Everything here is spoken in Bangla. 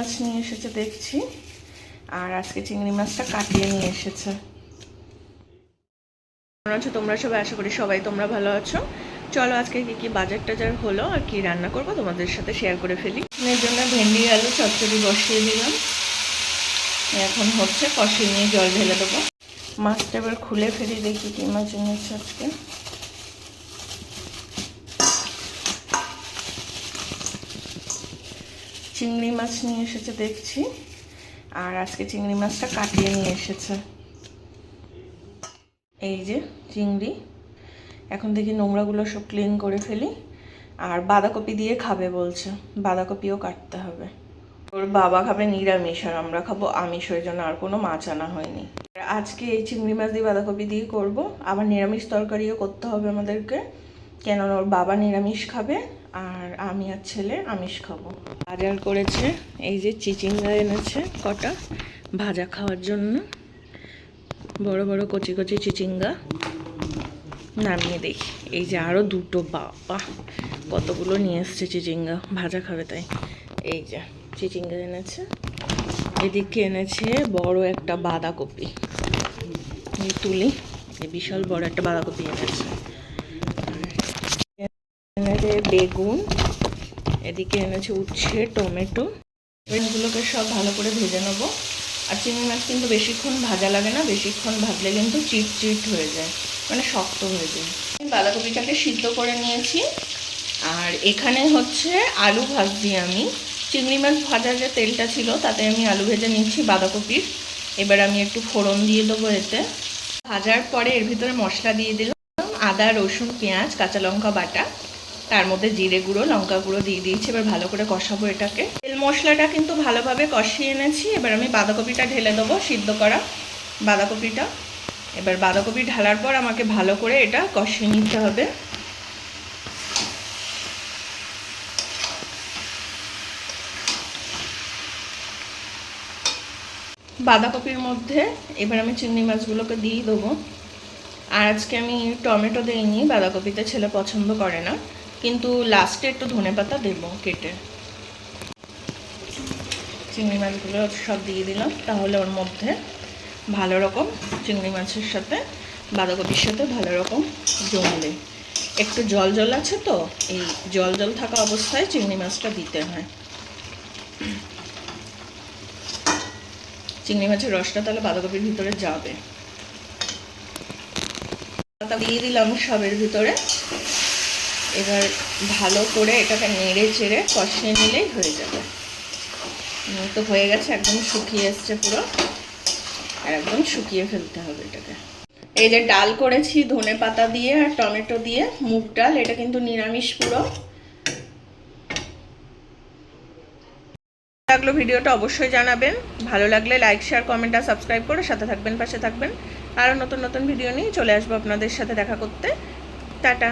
মাছ নিয়ে এসেছে দেখছি, আর আজকে চিংড়ি মাছটা কাটিয়ে নিয়ে এসেছে। কেমন আছো তোমরা সবাই? আশা করি সবাই তোমরা ভালো আছো। চলো আজকে কি কি বাজার টাজার হলো আর কি রান্না করবো তোমাদের সাথে শেয়ার করে ফেলি। এর জন্য ভেন্ডি আলু চচ্চড়ি বসিয়ে দিলাম, এখন হচ্ছে কষিয়ে নিয়ে জল ঢেলে দেবো। মাছটা এবার খুলে ফেলি, দেখি কি মাছ এনেছে আজকে। চিংড়ি মাছ নিয়ে এসেছে দেখছি, আর আজকে চিংড়ি মাছটা কাটিয়ে নিয়ে এসেছে। এই যে চিংড়ি, এখন দেখি নোংরাগুলো সব ক্লিন করে ফেলি। আর বাঁধাকপি দিয়ে খাবে বলছে, বাঁধাকপিও কাটতে হবে। ওর বাবা খাবে নিরামিষ আর আমরা খাবো আমিষ, ওই জন্য আর কোনো মাছ আনা হয়নি। আজকে এই চিংড়ি মাছ দিয়ে বাঁধাকপি দিয়ে করব, আবার নিরামিষ তরকারিও করতে হবে আমাদেরকে, কেননা ওর বাবা নিরামিষ খাবে আর আমি আর ছেলে আমিষ খাবো। বাজার করেছে, এই যে চিচিঙ্গা এনেছে কটা ভাজা খাওয়ার জন্য, বড় বড় কচি কচি চিচিঙ্গা। নামিয়ে দেখি, এই যে আরও দুটো, বাবা কতগুলো নিয়ে এসছে চিচিঙ্গা, ভাজা খাবে তাই। এই যে চিচিঙ্গা এনেছে, এদিকে এনেছে বড় একটা বাঁধাকপি, এই তুলি, এই বিশাল বড় একটা বাঁধাকপি এনেছে। এনেছে বেগুন, এদিকে এনেছে উচ্ছে, টমেটো। এগুলোকে সব ভালো করে ভেজে নেবো। আর চিংড়ি মাছ কিন্তু বেশিক্ষণ ভাজা লাগে না, বেশিক্ষণ ভাজলে কিন্তু চিট হয়ে যায়, মানে শক্ত হয়ে যায়। বাঁধাকপিটাকে সিদ্ধ করে নিয়েছি, আর এখানে হচ্ছে আলু ভাজছি আমি। চিংড়ি মাছ ভাজার যে তেলটা ছিল তাতে আমি আলু ভেজে নিচ্ছি বাঁধাকপির। এবার আমি একটু ফোড়ন দিয়ে দেবো এতে। ভাজার পরে এর ভিতরে মশলা দিয়ে দিলাম, আদা রসুন পেঁয়াজ কাঁচা লঙ্কা বাটা, তার মধ্যে জিরে গুঁড়ো লঙ্কা গুঁড়ো দিয়ে দিয়েছি। এবার ভালো করে কষাবো এটাকে। তেল মশলাটা কিন্তু ভালোভাবে কষিয়ে এনেছি। এবার আমি বাঁধাকপিটা ঢেলে দেবো, সিদ্ধ করা বাঁধাকপিটা। এবার বাঁধাকপি ঢালার পর আমাকে ভালো করে এটা কষিয়ে নিতে হবে। বাঁধাকপির মধ্যে এবার আমি চিংড়ি মাছগুলোকে দিয়ে দেবো। আর আজকে আমি টমেটো দিইনি, বাঁধাকপিতে ছেলে পছন্দ করে না, কিন্তু লাস্টে একটু ধনেপাতা দেবো কেটে। চিংড়ি মাছগুলো সব দিয়ে দিলাম, তাহলে ওর মধ্যে ভালো রকম চিংড়ি মাছের সাথে বাঁধাকপির সাথে ভালো রকম জমবে। একটু জল জল আছে তো, এই জল জল থাকা অবস্থায় চিংড়ি মাছটা দিতে হয়। চিংড়ি মাছের রসটা তাহলে বাঁধাকপির ভিতরে যাবে। দিয়ে দিলাম সবের ভিতরে। এবার ভালো করে এটাকে নেড়ে চেড়ে কষিয়ে নিলেই হয়ে যাবে। তো হয়ে গেছে, একদম শুকিয়ে এসছে পুরো, আর একদম শুকিয়ে ফেলতে হবে এটাকে। এই যে ডাল করেছি ধনে পাতা দিয়ে আর টমেটো দিয়ে, মুগ ডাল, এটা কিন্তু নিরামিষ পুরো। লাগলো ভিডিওটা অবশ্যই জানাবেন, ভালো লাগলে লাইক শেয়ার কমেন্ট আর সাবস্ক্রাইব করে সাথে থাকবেন, পাশে থাকবেন। আরও নতুন নতুন ভিডিও নিয়ে চলে আসবো আপনাদের সাথে দেখা করতে। টাটা।